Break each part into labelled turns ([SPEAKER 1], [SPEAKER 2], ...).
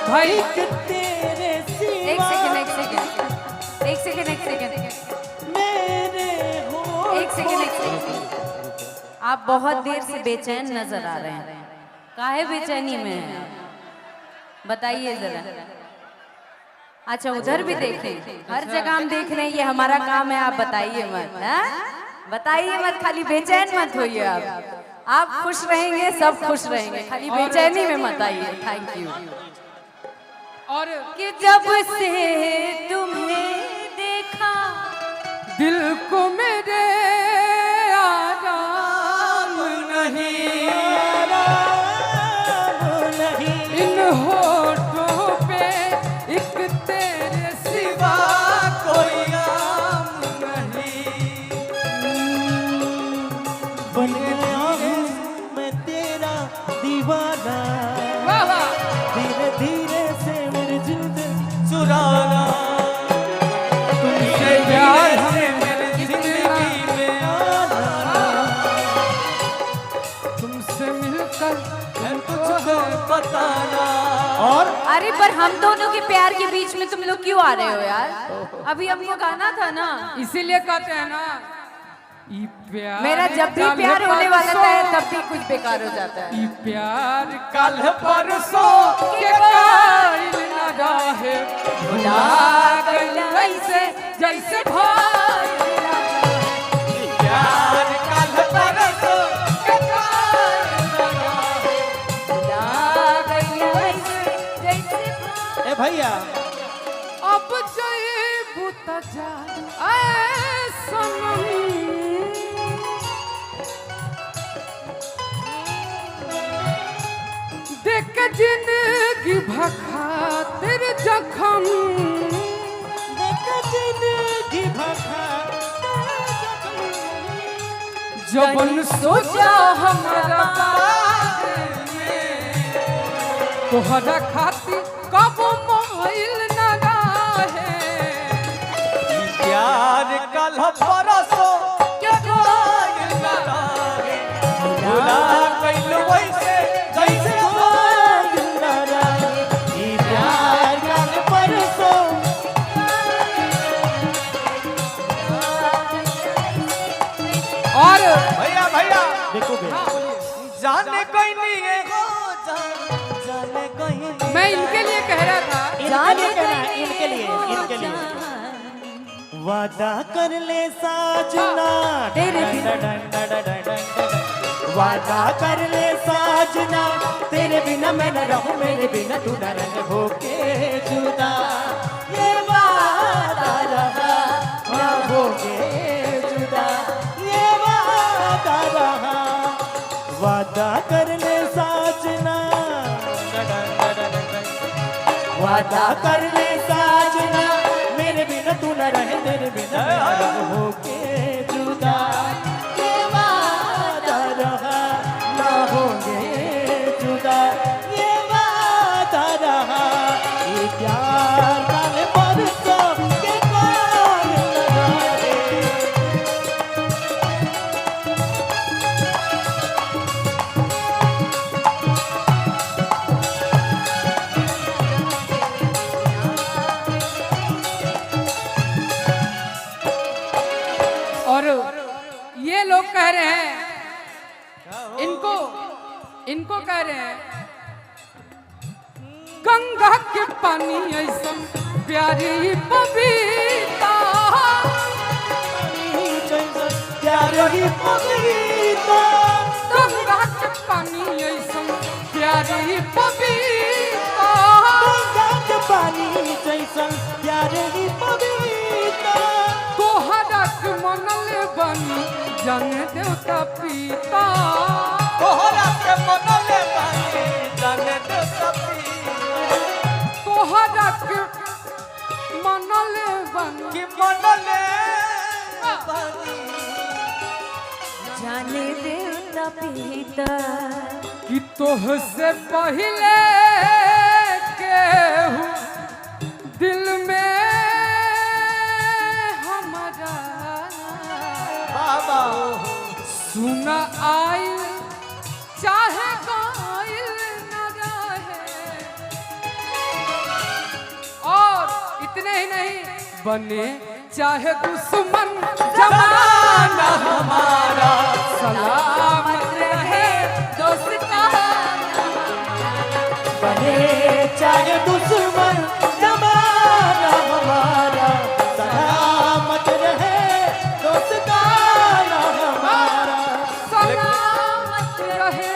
[SPEAKER 1] भाई
[SPEAKER 2] तेरे सिवा
[SPEAKER 3] एक सेकंड
[SPEAKER 2] मेरे हो
[SPEAKER 3] एक सेकंड आप बहुत देर से बेचैन नजर आ रहे हैं, काहे बेचैनी में हैं बताइए जरा। अच्छा उधर भी देखें, हर जगह हम देख रहे हैं, ये हमारा काम है, आप बताइए मत, बताइए मत, खाली बेचैन मत होइए आप खुश रहेंगे सब खुश रहेंगे, खाली बेचैनी में मत आइए। Thank you.
[SPEAKER 1] और
[SPEAKER 3] कि जब से तुम्हें देखा
[SPEAKER 1] दिल को मेरे आराम नहीं, इन होठों पे एक तेरे सिवा कोई आम नहीं।
[SPEAKER 2] बन गया हूँ मैं तेरा दीवाना, धीरे धीरे से मेरी जिंद चुराना,
[SPEAKER 1] तुमसे प्यार हमें मेरे जिंदगी में आना, तुमसे मिलकर मैं तुझको बताना।
[SPEAKER 2] और
[SPEAKER 3] अरे पर हम दोनों के प्यार के बीच में तुम लोग क्यों आ रहे हो यार? अभी हमको गाना था ना,
[SPEAKER 1] इसीलिए कहते हैं ना ई प्यार
[SPEAKER 3] मेरा जब भी प्यार होने वाला है तब भी कुछ बेकार हो जाता है।
[SPEAKER 1] ई प्यार कल परसों के कायल न रहे, भुला गइल ऐसे जैसे भाई प्यार कल परसों के कायल न रहे,
[SPEAKER 3] भुला गइल ऐसे जैसे भाई।
[SPEAKER 2] ए भैया
[SPEAKER 1] अब जईबू त जा ऐ सनम, देख जिंदगी भखा तेरे जखम,
[SPEAKER 2] देख जिंदगी भखा
[SPEAKER 1] जबन सोचा हमारा बारे में, तोहरा खातिर कब मोहिल न रहे,
[SPEAKER 2] प्यार कल परसों के कायल न रहे, भुला गइल वैसे जैसे कायल न रहे, ई प्यार कल परसों।
[SPEAKER 1] और
[SPEAKER 2] भैया भैया देखो जाने कोई नहीं है हो, जाने कोई नहीं।
[SPEAKER 1] मैं इनके लिए कह रहा था,
[SPEAKER 3] जाने
[SPEAKER 2] इनके लिए वादा कर ले साजना,
[SPEAKER 3] तेरे
[SPEAKER 2] वादा कर ले साजना, तेरे बिना मैं न रहूं, मेरे बिना तू न रहे, होके जुदा ये वादा रहा, ना होके जुदा ये वादा रहा, वादा कर ले साजना, वादा कर ले साजना, मेरे बिना तू न रहे, तेरे बिना मैं न होके जुदा ये वादा रहा, ना होंगे जुदा ये वादा रहा, ये प्यार कल परसों के कायल न रहे।
[SPEAKER 1] और ये लोग कह रहे हैं, इनको कह रहे हैं गंगा के पानी ऐसा प्यारी पपीता,
[SPEAKER 2] प्यार ही पपीता,
[SPEAKER 1] गंगा के पानी ऐसा प्यारी पपीता,
[SPEAKER 2] गंगा के पानी जैसन प्यार ही पपीता,
[SPEAKER 1] तोहरा के मनल बनी जन देवता पीता,
[SPEAKER 2] तोहरा के मनले बानी जाने दे सपी,
[SPEAKER 1] तोहरा के मनल बनी
[SPEAKER 2] कि मनले बानी
[SPEAKER 3] जाने देवता पिता,
[SPEAKER 1] कि तोहसे पहले केहू दिल में हमारा
[SPEAKER 2] बाबा
[SPEAKER 1] सुना आई चाहे गाइल न रहे, इतने ही नहीं, बने चाहे दुश्मन जमाना हमारा, सलामत रहे दोस्ताना।
[SPEAKER 2] बने चाहे दुश्मन जमाना हमारा, सलामत रहे दोस्ताना हमारा।
[SPEAKER 1] सलामत रहे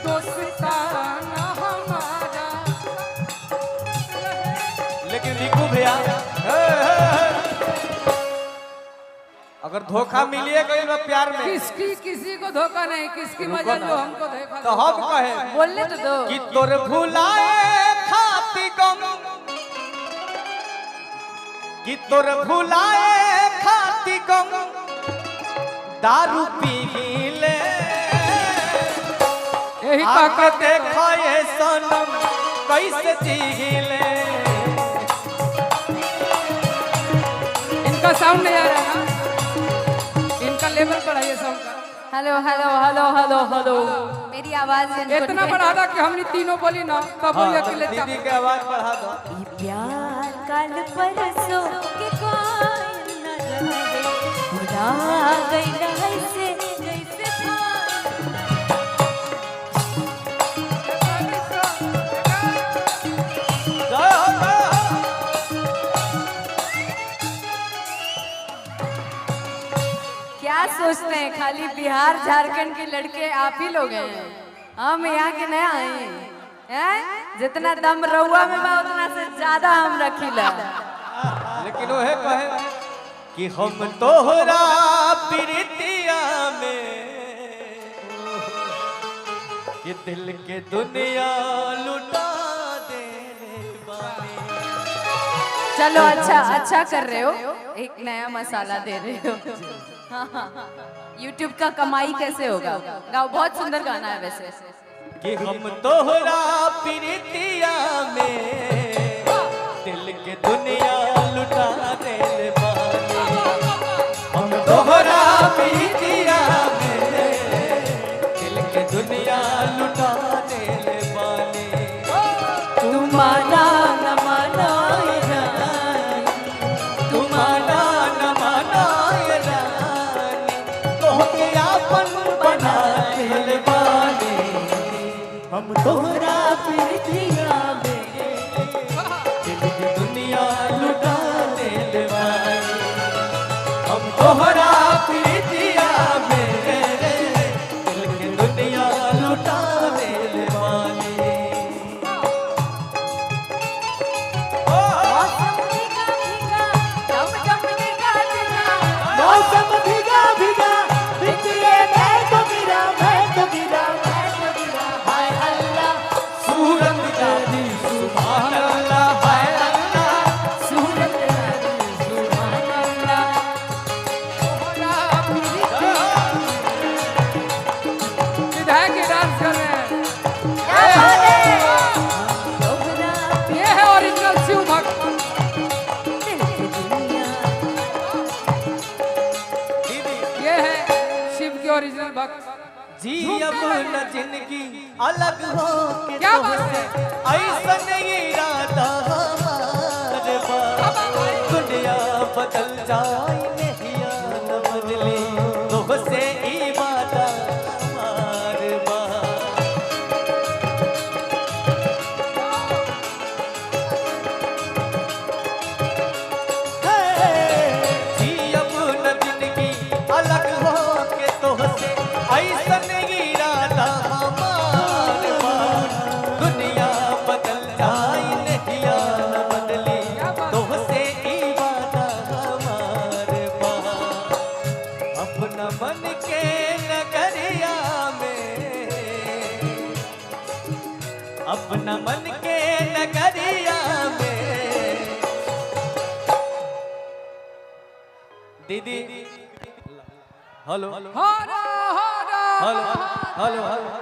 [SPEAKER 1] दोस्ताना हमारा।
[SPEAKER 4] लेकिन रिकू भैया अगर धोखा मिलिए गई ना प्यार में,
[SPEAKER 1] किसी को धोखा नहीं, किसकी मजा लो, हमको धोखा
[SPEAKER 4] तो हम कहे
[SPEAKER 3] बोलने तो दो।
[SPEAKER 4] कि तोर भुलाए खाती गम, कि तोर भुलाए खाती गम, दारू पी ले
[SPEAKER 1] यही
[SPEAKER 4] आके देखो ये सनम कैसे जी ले।
[SPEAKER 1] इनका साउंड नहीं आ रहा है ना, इनका लेवल बढ़ाइए साउंड का।
[SPEAKER 3] Hello hello hello hello hello, मेरी आवाज
[SPEAKER 1] इतना बढ़ा था कि हमने तीनों बोली ना, तब बोली अकेले
[SPEAKER 4] दीदी की आवाज बढ़ा दो।
[SPEAKER 3] प्यार कल परसों के कोई न रहे, भुला गई ऐसे जैसे क्या सोचते हैं खाली बिहार झारखंड के लड़के आप ही लोग हैं? हम यहाँ के नया हैं, जितना दम रउआ में बा उतना से ज्यादा हम रखीला।
[SPEAKER 4] लेकिन वो है कहे कि हम तोहरा प्रीतिया में ये दिल के दुनिया लुटा दे बानी।
[SPEAKER 3] चलो अच्छा कर रहे हो, एक नया मसाला दे रहे हो। YouTube का कमाई कैसे होगा? गाओ, बहुत सुंदर गाना है वैसे।
[SPEAKER 4] कि हम तोहरा प्रीतिया में दिल के दुनिया लुटा दे बानी। हम तोहरा प्रीतिया में दिल के दुनिया लुटा दे बानी।
[SPEAKER 2] तुम माना न माना ये रानी,
[SPEAKER 4] तुम माना न माना ये रानी, तोहके आपन बना दिल बानी।
[SPEAKER 2] हम तोहरा प्रीतिया में
[SPEAKER 4] दिल की दुनिया लुटा दिल बानी। हम तोहरा प्रीतिया में दिल की दुनिया लुटा दिल बानी।
[SPEAKER 2] मौसम भीगा भीगा बिखरे, मैं तो गिरा, मैं तो गिरा, मैं तो गिरा। हाय अल्लाह
[SPEAKER 4] सूरत तेरी सुभान अल्लाह, हाय अल्लाह
[SPEAKER 2] सूरत तेरी सुभान अल्लाह।
[SPEAKER 1] विधायक के डांस कर रहे हैं,
[SPEAKER 3] तोहरा
[SPEAKER 1] ये है ओरिजिनल शिव भक्त।
[SPEAKER 3] दिल की दुनिया।
[SPEAKER 4] दीदी
[SPEAKER 1] ये है शिव के ओरिजिनल भक्त।
[SPEAKER 4] जी अब न जिंदगी अलग हो के
[SPEAKER 1] क्या बात
[SPEAKER 4] तुमसे, ऐसा नहीं इरादा हमारे पास। दुनिया बदल जाए नहीं न बदले, तुमसे इबादा हमारे पास। जी अब न जिंदगी अलग हो के तुमसे, ऐसा नहीं इरादा हमारे पास। दुनिया बदल जाए नहीं न बदले, तुमसे इबादा हमारे पास। अपना मन के नगरिया में, अपना मन के नगरिया में। दीदी हेलो हेलो
[SPEAKER 1] हरा हरा
[SPEAKER 4] हेलो हेलो